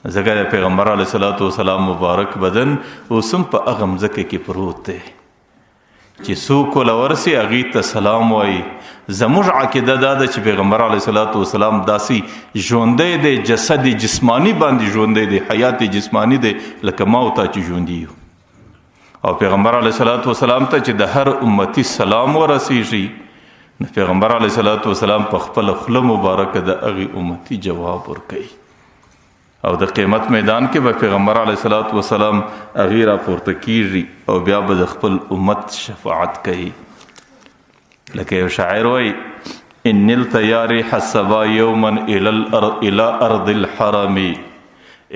ځکه د پیغمبر علیه الصلاة والسلام مبارک بدن اوس هم په هغه مځکه کې پروت دی چې څوک ورله ورسي هغې ته سلام وایي. زموږ عقیده دا ده چې پیغمبر علیه الصلاة والسلام داسې ژوندی دی، جسد جسمانی باندې ژوندی دی، حیات جسمانی دی لکه ما او تا چې ژوندي یو. او پیغمبر علیه الصلاة والسلام ته چې د هر امتی سلام ورسیږي نو پیغمبر علیه الصلاة والسلام په خپله خوله مبارکه د هغې امتي جواب ورکوي. او د قیامت میدان کې به پیغمبر علیه الصلاة والسلام هغې راپورته کیږي او بیا به د خپل امت شفاعت کوي. لکه یو شاعر وایي ان نلت یا ریح الصبا یوما الى ارض الحرم،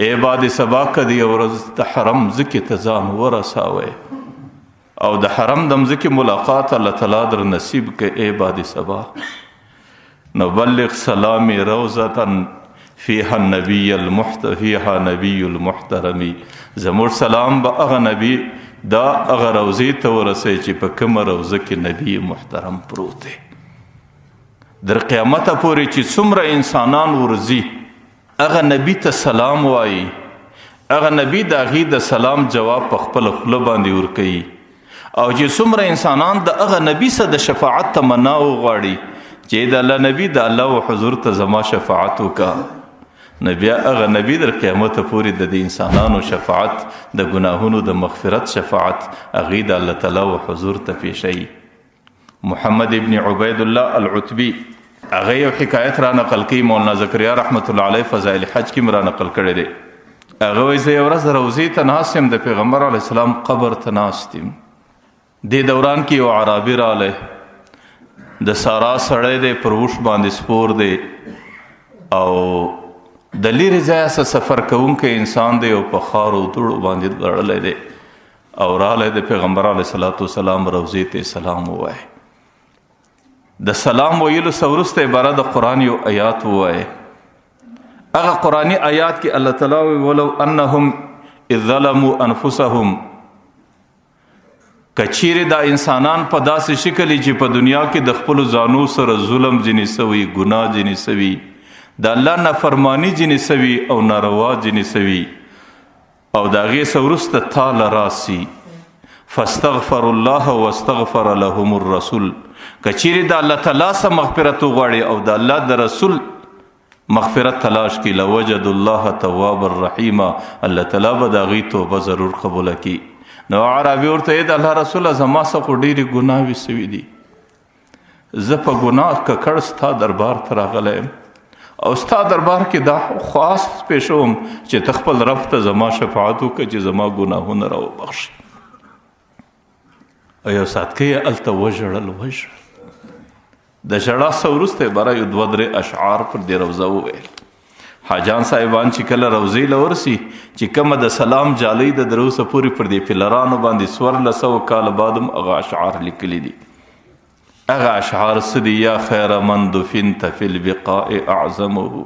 ای باد صبا که د یو ورځ د حرم ځکې ته ځان ورساوی او د حرم د مځکې ملاقات الله تعالی در نصیب که ای باد صبا. نو بلغ سلامي روضة فيها النبي المحترم، زموږ سلام به هغه نبی دا هغه روضې ته ورسوي چې په کومه روضه کې نبی محترم پروت دی. در قیامته پورې چې څومره انسانان ورځي هغه نبی ته سلام وایي، هغه نبی د هغې د سلام جواب په خپله خوله باندې ورکوي. او چې څومره انسانان د هغه نبی سره د شفاعت تمنا وغواړي چې د الله نبی د الله حضور ته زما شفاعت وکړه، نو بیا هغه نبی در قیامته پورې د انسانانو شفاعت، د ګناهونو د مغفرت شفاعت هغې د الله تعالی و حضور ته پیښوي. محمد ابن عبید الله العتبی هغه یو حکایت را نقل کوي، مولانا زکریا رحمت الله علیه فضائل حج کې را نقل کړی دی. هغه وایي زه یو ورځ روضې ته ناست یم، د پیغمبر علیه السلام قبر ته ناست یم. دې دوران کې یو عرابي رالی، د سارا سړی دی، پر اوښ باندې سپور دی او د لیرې ځایه څه سفر کوونکی انسان دی او په خارو دوړو باندې لړلی دی او رالی د پیغمبر علیه الصلاة والسلام روضې ته سلام ووایه. د سلام ویلو څه وروسته عباره د قرآن یو آیات ووایه. هغه قرآني آیات کې الله تعالی وایي ولو انهم اذ ظلموا انفسهم، کچیرې دا انسانان په داسې شکل چې په دنیا کې د خپلو ځانو سره ظلم ځینې سوي، ګناه ځینې سوي، د الله نافرمانی ځینې سوي او ناروا ځینې سوي او د هغې څه وروسته تاله راسي فاستغفر الله واستغفر لهم الرسول، کچیرې د الله تعالی څخه مغفرت وغواړي او د الله د رسول مغفرت تلاش کی لوجد الله تواب الرحیم، الله تعالی به د هغې توبه ضرور قبوله کی. نو عربي ورته د الله رسوله زما څخه خو ډېرې ګناوې سوي دي، زه په ګناه ککړ ستا دربار ته راغلی یم او ستا دربار کې دا خواست پیښوم چې ته خپل رب ته زما شفاعت وکړه چې زما ګناهونه راوبخشي. او یو ساتکۍ یې هلته وژړل. د ژړا څه وروسته یې بره یو دوه درې اشعار پر دې روضه وویل. حاجان صاحبان چې کله روضې له ورسي چې کومه د سلام جالۍ د در اوسه پورې پر دې پلرانو باندې 1400 کاله بعد هم هغه اشعار لیکلي دي. هغه اشعار څه دي؟ یا خیر من دفنت فی البقاء اعظمه،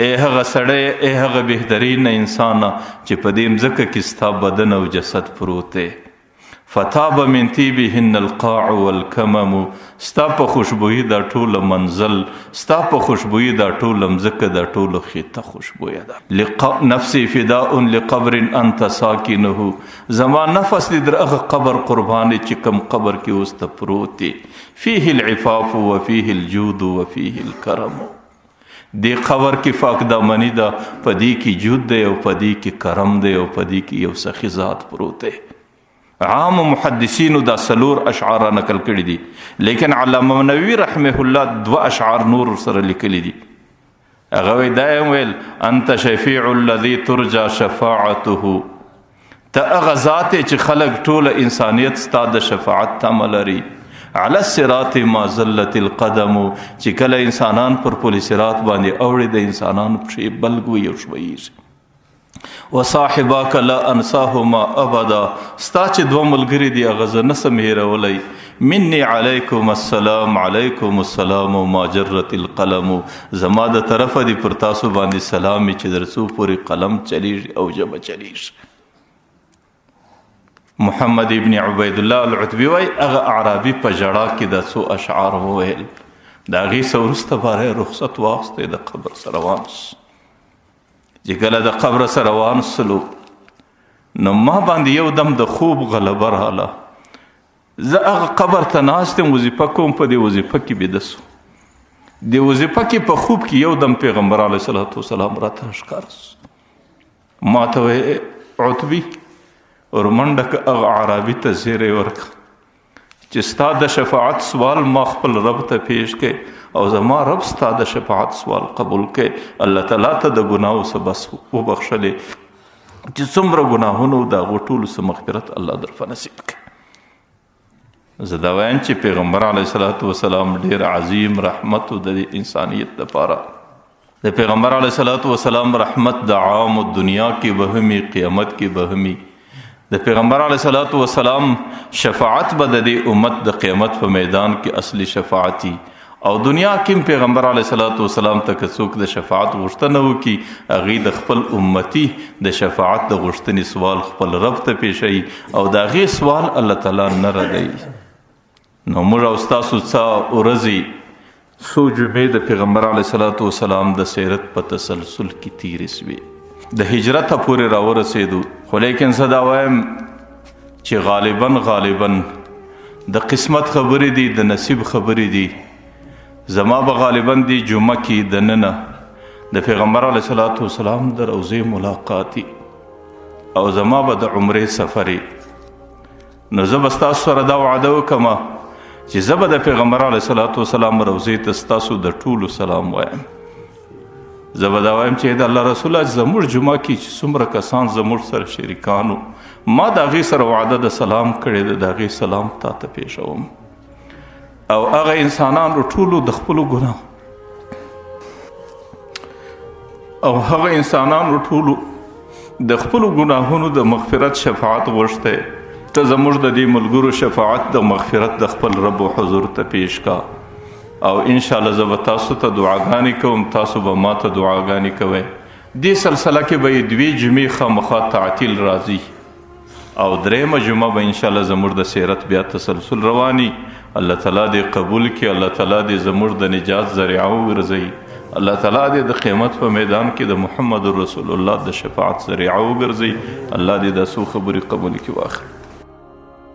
ای هغه سړی، ای هغه بهترین انسانه چې په دې مځکه کې ستا بدن او جسد پروت دی. فتاب من طیبهن القاع والکمم، ستا په خوشبویي دا ټوله منزل، ستا په خوشبویي دا ټوله مځکه، دا ټوله خیطه خوشبویه ده. نفسی فداء لقبر انت ساکنه، زما نفس دې در هغه قبر قربانې چې کوم قبر کې اوس ته پروت دی. فیه العفاف وفیه الجود وفیه الکرم، دې قبر کې پاک دامني ده، په دې کې جود دی او په دې کې کرم دی او په دې کې یو سخي ذات پروت دی. عام محدثینو دا سلور اشعار نقل کړي دي، لیکن علامه نووي رحمه الله 2 اشعار نور سره لیکلي دي. هغه وایي دا یې ویل انت شفیع الذي ترجى شفاعته، ته هغه ذات چې خلق ټوله انسانیت ستا د شفاعت تمه لري. علی الصراط ما زلت القدم، چې کله انسانان پر پل صراط باندې اوړي د انسانانو پښې بلګوي او شویږي. وصاحباک لا انساهما ابدا، ستا چې 2 ملګري دي هغه زه نسم هیرولی. مني علیکم السلام، علیکم السلام ما جرت القلم، زما د طرفه دي پر تاسو باندې سلام چې در څو پورې قلم چلیږي او ژبه چلیږي. محمد ابن عبید الله العتبی وایي هغه اعرابي په ژړا کې د څو اشعار وویل، د هغې څه وروسته باره رخصت واخیستی، د قبر سره روان چې کله د قبر سره روان سلو نو ما باندې یو دم د خوب غلبه رااله. زه هغه قبر ته ناست یم، وظیفه کوم، په دې وظیفه کې بیده سو. د وظیفه کې په خوب کې یو دم پیغمبر علیه الصلاة والسلام راته ښکاره سو. ما ته وایي عتبي ورمنډه که هغه عربي ته زیری ورکړه چې ستا د شفاعت سوال ما خپل رب ته پیش کړي او زما رب ستا د شفاعت سوال قبول کړي. الله تعالی ته د ګناهو څه بس وبخښلې چې څومره ګناهونو د هغو ټولو څه مغفرت الله درته نصیب کړي. زه دا وایم چې پیغمبر علیه الصلاة والسلام ډېر عظیم رحمت د انسانیت دپاره. د پیغمبر علیه الصلاة والسلام رحمت د عام دنیا کې به همي، قیامت کې به همي. د پیغمبر علیه الصلاة والسلام شفاعت به د دې امت د قیامت په میدان کې اصلي شفاعتي او دنیا کې پیغمبر علیه الصلاة والسلام ته که څوک د شفاعت غوښتنه وکړي هغوی د خپل امتي د شفاعت د غوښتنې سوال خپل رب ته پیشوي او د هغې سوال الله تعالی نه ردوي. نو موږ او ستاسو څه ورځې څو جمعې د پیغمبر علیه الصلاة والسلام د سیرت په تسلسل کې تیرې سوې، د هجرته پورې راورسېدو. خو لیکن زه دا وایم چې غالبا د قسمت خبرې دي، د نصیب خبرې دي. زما به غالبا دی جمعه کې د ننه د پیغمبر علیه الصلاة والسلام د روضې ملاقاتي او زما به د عمرې سفرې. نو زه به ستاسو سره دا وعده وکړم چې زه به د پیغمبر علیه الصلاة والسلام روضې ته ستاسو د ټولو سلام وایم. زه به دا وایم چې د الله رسوله زموږ جمعه کې چې څومره کسان زموږ سره شریکانو ما د هغې سره وعده د سلام کړې ده، د هغې سلام تا ته پیښوم. او هغه انسانانو ټولو د خپلو ګناهونو د مغفرت شفاعت غوښتی. ته زموږ د دې ملګرو شفاعت د مغفرت د خپل رب و حضور ته پیش کا او انشاءالله زه به تاسو ته دعاګانې کوم، تاسو به ما ته دعاګانې کوئ. دې سلسله کې به یې 2 جمعې خامخا تعطیل راځي او 3مه جمعه به انشاءالله زموږ د سیرت بیا تسلسل رواني. الله تعالی دې قبول کړي، الله تعالی دې زموږ د نجات ذریعه وګرځوي، الله تعالی دې د قیامت په میدان کې د محمد رسول الله د شفاعت ذریعه وګرځوي. الله دې دا څو خبرې قبول کړي. واخر